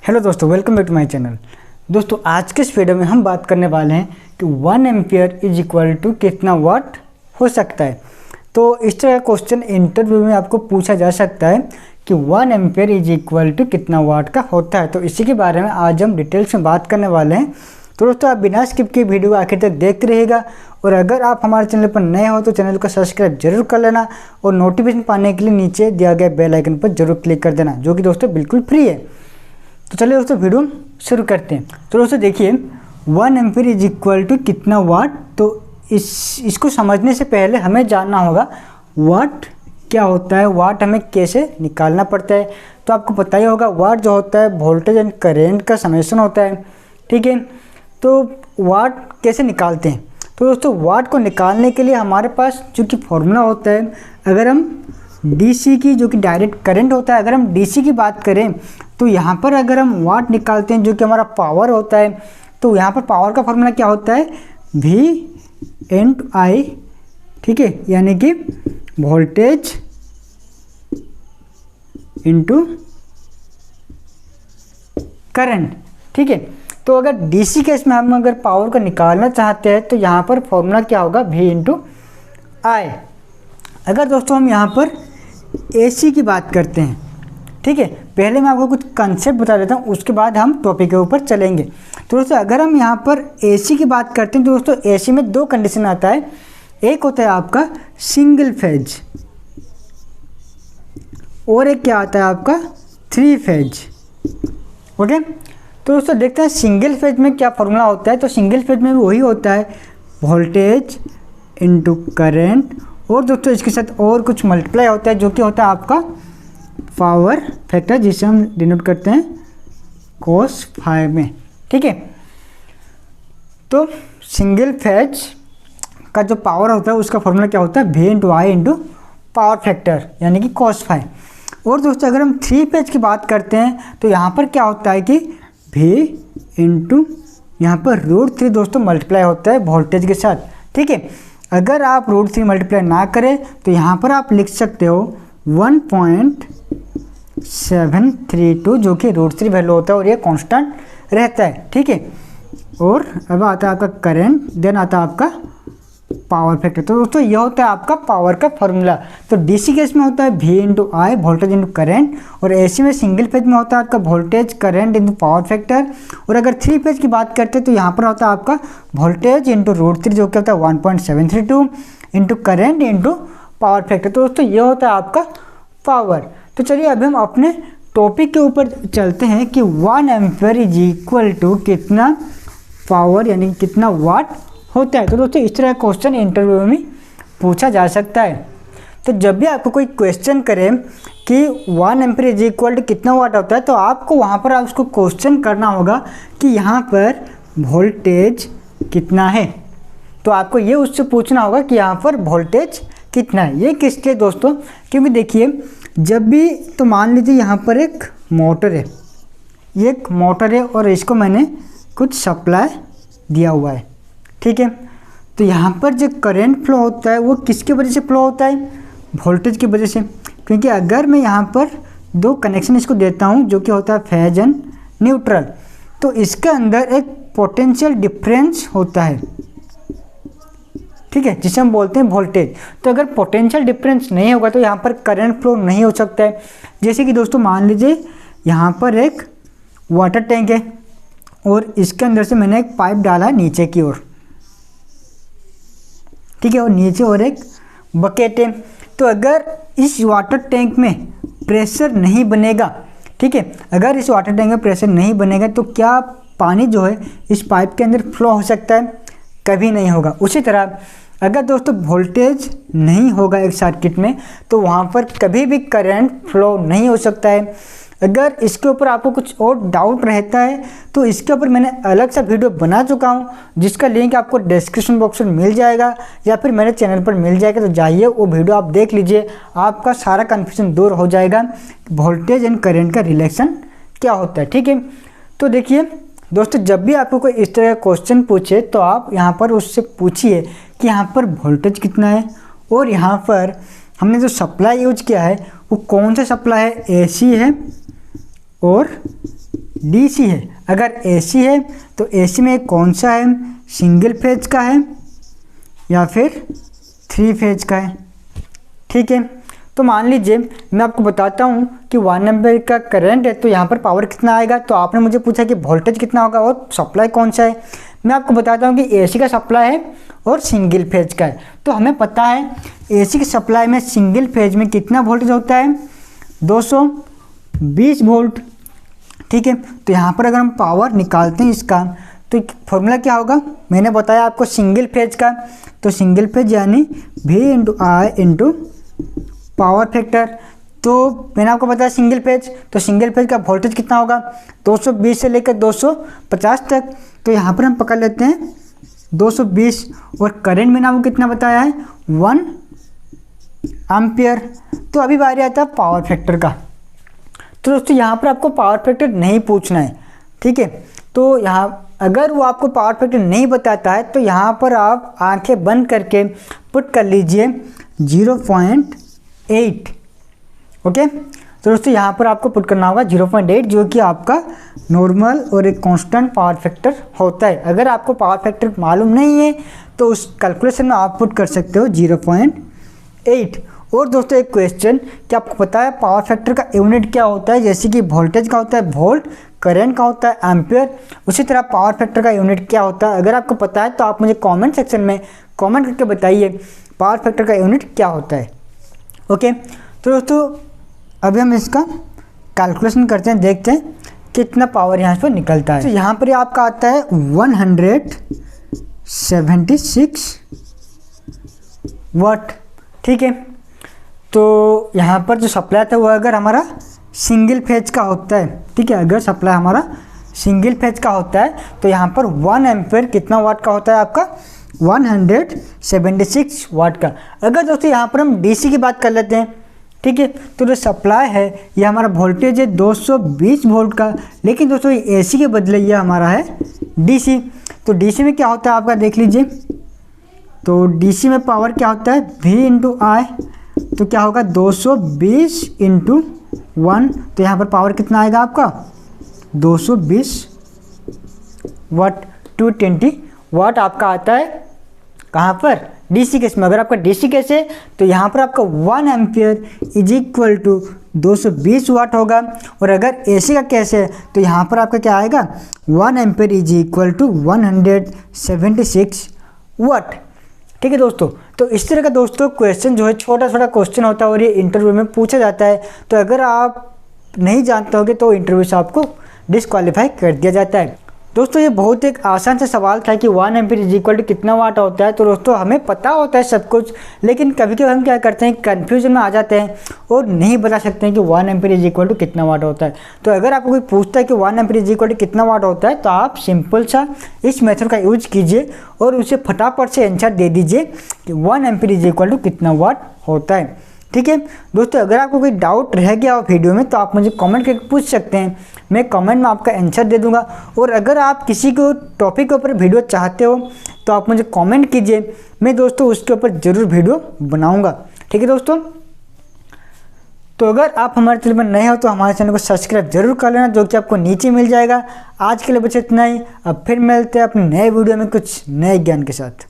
Hello दोस्तों, welcome back to my channel. दोस्तों आज के इस वीडियो में हम बात करने वाले हैं कि 1 एम्पियर इज इक्वल टू कितना वाट हो सकता है। तो इस तरह का क्वेश्चन इंटरव्यू में आपको पूछा जा सकता है कि 1 एम्पियर इज इक्वल टू कितना वाट का होता है। तो इसी के बारे में आज हम डिटेल्स में बात करने वाले हैं। तो दोस्तों आप बिना स्किप के वीडियो आखिर तक देखते रहिएगा, और अगर आप हमारे चैनल पर नए हो तो चैनल को सब्सक्राइब जरूर कर लेना, और नोटिफिकेशन पाने के लिए नीचे दिया गया बेल आइकन पर जरूर क्लिक कर देना, जो कि दोस्तों बिल्कुल फ्री है। तो चलिए दोस्तों वीडियो शुरू करते हैं। तो दोस्तों देखिए 1 एम्पीयर इज इक्वल टू कितना वाट। तो इसको समझने से पहले हमें जानना होगा वाट क्या होता है, वाट हमें कैसे निकालना पड़ता है। तो आपको पता ही होगा वाट जो होता है वोल्टेज एंड करेंट का समेशन होता है, ठीक है। तो वाट कैसे निकालते हैं? तो दोस्तों वाट को निकालने के लिए हमारे पास जो कि फॉर्मूला होता है, अगर हम डीसी की जो कि डायरेक्ट करंट होता है, अगर हम डीसी की बात करें तो यहाँ पर अगर हम वाट निकालते हैं जो कि हमारा पावर होता है, तो यहाँ पर पावर का फॉर्मूला क्या होता है V/I, ठीक है, यानी कि वोल्टेज इंटू करंट, ठीक है। तो अगर डीसी केस में हम अगर पावर को निकालना चाहते हैं तो यहाँ पर फॉर्मूला क्या होगा V/I। अगर दोस्तों हम यहाँ पर एसी की बात करते हैं, ठीक है, पहले मैं आपको कुछ कंसेप्ट बता देता हूँ, उसके बाद हम टॉपिक के ऊपर चलेंगे। तो दोस्तों अगर हम यहाँ पर एसी की बात करते हैं तो दोस्तों एसी में दो कंडीशन आता है। एक होता है आपका सिंगल फेज, और एक क्या आता है आपका 3 फेज, ओके। तो दोस्तों देखते हैं सिंगल फेज में क्या फॉर्मूला होता है। तो सिंगल फेज में वही होता है वोल्टेज इंटू करेंट, और दोस्तों इसके साथ और कुछ मल्टीप्लाई होता है जो कि होता है आपका पावर फैक्टर, जिसे हम डिनोट करते हैं cos phi में, ठीक है। तो सिंगल फेज का जो पावर होता है उसका फॉर्मूला क्या होता है V/I इंटू पावर फैक्टर, यानी कि cos phi। और दोस्तों अगर हम 3 फेज की बात करते हैं तो यहाँ पर क्या होता है कि V इंटू यहाँ पर √3 दोस्तों मल्टीप्लाई होता है वोल्टेज के साथ, ठीक है। अगर आप √3 मल्टीप्लाई ना करें तो यहाँ पर आप लिख सकते हो 1.732, जो कि √3 वैल्यू होता है और ये कांस्टेंट रहता है, ठीक है। और अब आता है आपका करंट, देन आता है आपका पावर फैक्टर। तो दोस्तों ये होता है आपका पावर का फॉर्मूला। तो डीसी केस में होता है V/I, वोल्टेज इंटू करंट, और एसी में सिंगल फेज में होता है आपका voltage current into power factor. और अगर 3 फेज की बात करते हैं तो यहाँ पर होता है आपका वोल्टेज इंटू √3, जो कि होता है 1.732 into current into power factor. तो दोस्तों ये होता है आपका पावर। तो चलिए अभी हम अपने टॉपिक के ऊपर चलते हैं कि 1 एम्पीयर इज इक्वल टू कितना पावर, यानी कितना वाट होता है। तो दोस्तों इस तरह का क्वेश्चन इंटरव्यू में पूछा जा सकता है। तो जब भी आपको कोई क्वेश्चन करे कि 1 एम्पीयर इज इक्वल टू कितना वाट होता है, तो आपको वहाँ पर उसको क्वेश्चन करना होगा कि यहाँ पर वोल्टेज कितना है। तो आपको ये उससे पूछना होगा कि यहाँ पर वोल्टेज कितना है। ये किस लिए दोस्तों? क्योंकि देखिए जब भी, तो मान लीजिए यहाँ पर एक मोटर है, ये एक मोटर है और इसको मैंने कुछ सप्लाई दिया हुआ है, ठीक है। तो यहाँ पर जो करंट फ्लो होता है वो किसकी वजह से फ्लो होता है? वोल्टेज की वजह से। क्योंकि अगर मैं यहाँ पर 2 कनेक्शन इसको देता हूँ जो कि होता है फेज एंड न्यूट्रल, तो इसके अंदर एक पोटेंशियल डिफरेंस होता है, ठीक है, जिसे हम बोलते हैं वोल्टेज। तो अगर पोटेंशियल डिफरेंस नहीं होगा तो यहाँ पर करंट फ्लो नहीं हो सकता है। जैसे कि दोस्तों मान लीजिए यहाँ पर एक वाटर टैंक है और इसके अंदर से मैंने एक पाइप डाला है नीचे की ओर, ठीक है, और नीचे और एक बकेट है। तो अगर इस वाटर टैंक में प्रेशर नहीं बनेगा, ठीक है, अगर इस वाटर टैंक में प्रेशर नहीं बनेगा तो क्या पानी जो है इस पाइप के अंदर फ्लो हो सकता है? कभी नहीं होगा। उसी तरह अगर दोस्तों वोल्टेज नहीं होगा एक सर्किट में तो वहाँ पर कभी भी करंट फ्लो नहीं हो सकता है। अगर इसके ऊपर आपको कुछ और डाउट रहता है तो इसके ऊपर मैंने अलग सा वीडियो बना चुका हूँ, जिसका लिंक आपको डिस्क्रिप्शन बॉक्स में मिल जाएगा या फिर मेरे चैनल पर मिल जाएगा। तो जाइए वो वीडियो आप देख लीजिए, आपका सारा कन्फ्यूजन दूर हो जाएगा वोल्टेज एंड करंट का रिलेशन क्या होता है, ठीक है। तो देखिए दोस्तों जब भी आपको कोई इस तरह का क्वेश्चन पूछे तो आप यहाँ पर उससे पूछिए कि यहाँ पर वोल्टेज कितना है, और यहाँ पर हमने जो सप्लाई यूज किया है वो कौन सा सप्लाई है, एसी है और डीसी है। अगर एसी है तो एसी में कौन सा है, सिंगल फेज का है या फिर 3 फेज का है। ठीक है, तो मान लीजिए मैं आपको बताता हूँ कि 1 एम्पीयर का करंट है तो यहाँ पर पावर कितना आएगा। तो आपने मुझे पूछा कि वोल्टेज कितना होगा और सप्लाई कौन सा है। मैं आपको बताता हूँ कि एसी का सप्लाई है और सिंगल फेज का है। तो हमें पता है एसी की सप्लाई में सिंगल फेज में कितना वोल्टेज होता है, 220 वोल्ट। ठीक है, तो यहाँ पर अगर हम पावर निकालते हैं इसका तो फॉर्मूला क्या होगा, मैंने बताया आपको सिंगल फेज का। तो सिंगल फेज यानी V इंटू आई इंटू पावर फैक्टर। तो मैंने आपको बताया सिंगल फेज, तो सिंगल फेज का वोल्टेज कितना होगा, 220 से लेकर 250 तक। तो यहाँ पर हम पकड़ लेते हैं 220 और करंट मैंने आपको कितना बताया है, 1 एम्पियर। तो अभी बारी आता है पावर फैक्टर का। तो दोस्तों यहाँ पर आपको पावर फैक्टर नहीं पूछना है। ठीक है, तो यहाँ अगर वो आपको पावर फैक्टर नहीं बताता है तो यहाँ पर आप आंखें बंद करके पुट कर लीजिए 0.8। ओके, तो दोस्तों यहाँ पर आपको पुट करना होगा 0.8, जो कि आपका नॉर्मल और एक कांस्टेंट पावर फैक्टर होता है। अगर आपको पावर फैक्टर मालूम नहीं है तो उस कैलकुलेशन में आप पुट कर सकते हो 0.8। और दोस्तों एक क्वेश्चन, क्या आपको पता है पावर फैक्टर का यूनिट क्या होता है। जैसे कि वोल्टेज का होता है वोल्ट, करंट का होता है एम्पियर, उसी तरह पावर फैक्टर का यूनिट क्या होता है। अगर आपको पता है तो आप मुझे कमेंट सेक्शन में कमेंट करके बताइए पावर फैक्टर का यूनिट क्या होता है। ओके, तो दोस्तों अभी हम इसका कैलकुलेशन करते हैं, देखते हैं कितना पावर यहाँ पर निकलता है। तो यहाँ पर आपका आता है 176 वाट। ठीक है, तो यहाँ पर जो सप्लाई था वो अगर हमारा सिंगल फेज का होता है, ठीक है, अगर सप्लाई हमारा सिंगल फेज का होता है तो यहाँ पर 1 एम्पियर कितना वाट का होता है आपका, 176 वाट का। अगर दोस्तों यहाँ पर हम डीसी की बात कर लेते हैं, ठीक है, तो जो सप्लाई है ये हमारा वोल्टेज है 220 वोल्ट का, लेकिन दोस्तों एसी के बदले ये हमारा है डीसी। तो डीसी में क्या होता है आपका देख लीजिए, तो डीसी में पावर क्या होता है V इंटू आई। तो क्या होगा 220 इंटू 1, तो यहाँ पर पावर कितना आएगा आपका 220 वाट, 220 वाट आपका आता है कहाँ पर, डीसी केस में। अगर आपका डीसी केस है तो यहाँ पर आपका 1 एम्पियर इज इक्वल टू 220 वाट होगा। और अगर एसी का केस है तो यहाँ पर आपका क्या आएगा, 1 एम्पियर इज इक्वल टू 176 वाट। ठीक है दोस्तों, तो इस तरह का दोस्तों क्वेश्चन जो है छोटा छोटा क्वेश्चन होता है और ये इंटरव्यू में पूछा जाता है। तो अगर आप नहीं जानते होंगे तो इंटरव्यू से आपको डिस्क्वालीफाई कर दिया जाता है। दोस्तों ये बहुत एक आसान सा सवाल था कि 1 एम्पियर इज इक्वल टू कितना वाट होता है। तो दोस्तों हमें पता होता है सब कुछ, लेकिन कभी कभी हम क्या करते हैं कन्फ्यूजन में आ जाते हैं और नहीं बता सकते हैं कि 1 एम्पियर इज इक्वल टू कितना वाट होता है। तो अगर आपको कोई पूछता है कि 1 एम्पियर इज इक्वल टू कितना वाट होता है तो आप सिंपल सा इस मेथड का यूज कीजिए और उसे फटाफट से आंसर दे दीजिए कि 1 एम्पियर इज इक्वल टू कितना वाट होता है। ठीक है दोस्तों, अगर आपको कोई डाउट रह गया हो वीडियो में तो आप मुझे कमेंट करके पूछ सकते हैं, मैं कमेंट में आपका आंसर दे दूंगा। और अगर आप किसी को टॉपिक के ऊपर वीडियो चाहते हो तो आप मुझे कमेंट कीजिए, मैं दोस्तों उसके ऊपर ज़रूर वीडियो बनाऊंगा। ठीक है दोस्तों, तो अगर आप हमारे चैनल पर नए हो तो हमारे चैनल को सब्सक्राइब जरूर कर लेना, जो कि आपको नीचे मिल जाएगा। आज के लिए बस इतना ही, अब फिर मिलते हैं अपने नए वीडियो में कुछ नए ज्ञान के साथ।